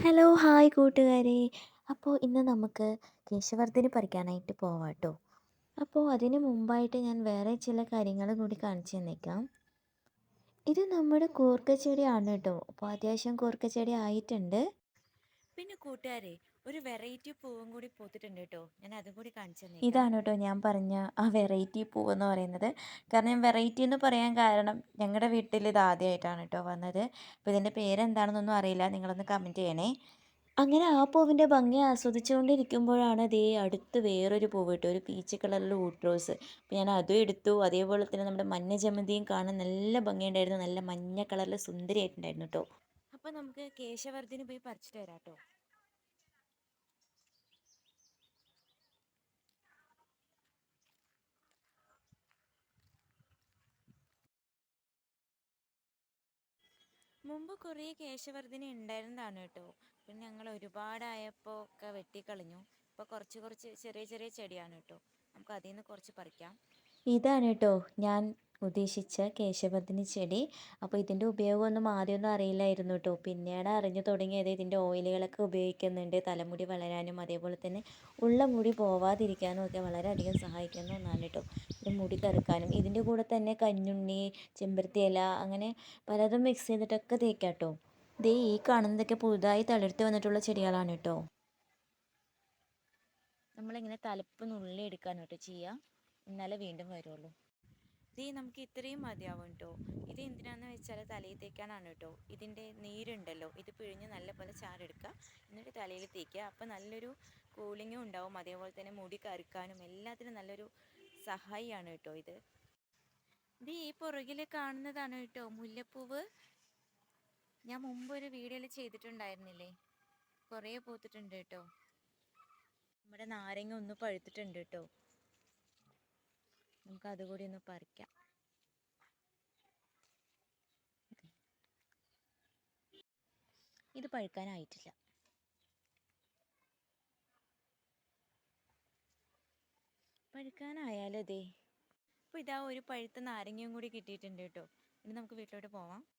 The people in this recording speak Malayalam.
ഹലോ, ഹായ് കൂട്ടുകാരെ. അപ്പോൾ ഇന്ന് നമുക്ക് കേശവർദ്ധിനി പറിക്കാനായിട്ട് പോവാം കേട്ടോ. അപ്പോൾ അതിന് മുമ്പായിട്ട് ഞാൻ വേറെ ചില കാര്യങ്ങൾ കൂടി കാണിച്ചു തന്നേക്കാം. ഇത് നമ്മുടെ കൂർക്കച്ചെടിയാണ് കേട്ടോ. അപ്പോൾ അത്യാവശ്യം കൂർക്കച്ചെടി ആയിട്ടുണ്ട്. പിന്നെ കൂട്ടുകാരെ, ഒരു വെറൈറ്റി പൂവും കൂടി പൂത്തിട്ടുണ്ട് കേട്ടോ. ഞാൻ അതും കൂടി കാണിച്ചു തന്നേക്കാം. ഇതാണ് കേട്ടോ ഞാൻ പറഞ്ഞ ആ വെറൈറ്റി പൂവെന്ന് പറയുന്നത്. കാരണം വെറൈറ്റി എന്ന് പറയാൻ കാരണം ഞങ്ങളുടെ വീട്ടിൽ ഇത് ആദ്യമായിട്ടാണ് കേട്ടോ വന്നത്. അപ്പോൾ ഇതിൻ്റെ പേരെന്താണെന്നൊന്നും അറിയില്ല, നിങ്ങളൊന്ന് കമൻറ്റ് ചെയ്യണേ. അങ്ങനെ ആ പൂവിൻ്റെ ഭംഗി ആസ്വദിച്ചുകൊണ്ടിരിക്കുമ്പോഴാണ് ദേ അടുത്ത് വേറൊരു പൂവ് കിട്ടും, ഒരു പീച്ച് കളറിലുള്ള ഊട്ട് റോസ്. അപ്പോൾ ഞാൻ അതും എടുത്തു. അതേപോലെ തന്നെ നമ്മുടെ മഞ്ഞ ജമന്തിയും കാണാൻ നല്ല ഭംഗിയുണ്ടായിരുന്നു, നല്ല മഞ്ഞ കളറിൽ സുന്ദരിയായിട്ടുണ്ടായിരുന്നു കേട്ടോ. അപ്പൊ നമുക്ക് കേശവർദ്ധിനി പോയി പറിച്ചിട്ട് വരാം കേട്ടോ. മുമ്പ് കുറേ കേശവർദ്ധിനി ഉണ്ടായിരുന്നതാണ് കേട്ടോ. പിന്നെ ഞങ്ങൾ ഒരുപാടായപ്പോൾ ഒക്കെ വെട്ടിക്കളഞ്ഞു. ഇപ്പോൾ കുറച്ച് കുറച്ച് ചെറിയ ചെറിയ ചെടിയാണ് കേട്ടോ. നമുക്ക് അതിൽ നിന്ന് കുറച്ച് പറിക്കാം. ഇതാണ് കേട്ടോ ഞാൻ ഉദ്ദേശിച്ച കേശവർദ്ധിനി ചെടി. അപ്പോൾ ഇതിൻ്റെ ഉപയോഗമൊന്നും ആദ്യമൊന്നും അറിയില്ലായിരുന്നു കേട്ടോ. പിന്നീട് അറിഞ്ഞു തുടങ്ങിയത് ഇതിൻ്റെ ഓയിലുകളൊക്കെ ഉപയോഗിക്കുന്നുണ്ട്, തലമുടി വളരാനും അതേപോലെ തന്നെ ഉള്ള മുടി പോവാതിരിക്കാനും ഒക്കെ വളരെയധികം സഹായിക്കുന്ന ഒന്നാണ് കേട്ടോ. പിന്നെ മുടി കറുക്കാനും ഇതിൻ്റെ കൂടെ തന്നെ കഞ്ഞുണ്ണി, ചെമ്പരത്തി ഇല, അങ്ങനെ പലതും മിക്സ് ചെയ്തിട്ടൊക്കെ തേക്കാം കേട്ടോ. ദേ ഈ കാണുന്നതൊക്കെ പുതുതായി തളിർത്ത് വന്നിട്ടുള്ള ചെടികളാണ് കേട്ടോ. നമ്മളിങ്ങനെ തലപ്പ് നുള്ളി എടുക്കാനാണ് കേട്ടോ ചെയ്യുക. എന്നാലേ വീണ്ടും വരുള്ളൂ. ഇത് നമുക്ക് ഇത്രയും മതിയാവും കേട്ടോ. ഇത് എന്തിനാന്ന് വെച്ചാൽ തലയിൽ തേക്കാനാണ് കേട്ടോ. ഇതിൻ്റെ നീരുണ്ടല്ലോ, ഇത് പിഴിഞ്ഞ് നല്ലപോലെ ചാറെടുക്കുക, എന്നിട്ട് തലയിൽ തേക്കുക. അപ്പം നല്ലൊരു കൂളിങ്ങും ഉണ്ടാവും, അതേപോലെ തന്നെ മുടി കറുക്കാനും എല്ലാത്തിനും നല്ലൊരു സഹായിയാണ് കേട്ടോ ഇത്. ഇത് ഈ പുറകിൽ കാണുന്നതാണ് കേട്ടോ മുല്ലപ്പൂവ്. ഞാൻ മുമ്പ് ഒരു വീഡിയോയിൽ ചെയ്തിട്ടുണ്ടായിരുന്നില്ലേ, കുറേ പൂത്തിട്ടുണ്ട് കേട്ടോ. നമ്മുടെ നാരങ്ങ ഒന്ന് പഴുത്തിട്ടുണ്ട് കേട്ടോ. നമുക്ക് അതുകൂടി ഒന്ന് പറിക്കാം. ഇത് പഴുക്കാനായിട്ടില്ല. പഴുക്കാനായാലോ ദേ. അപ്പോൾ ഇതാ ഒരു പഴുത്ത നാരങ്ങയും കൂടി കിട്ടിയിട്ടുണ്ട് കേട്ടോ. ഇനി നമുക്ക് വീട്ടിലോട്ട് പോവാം.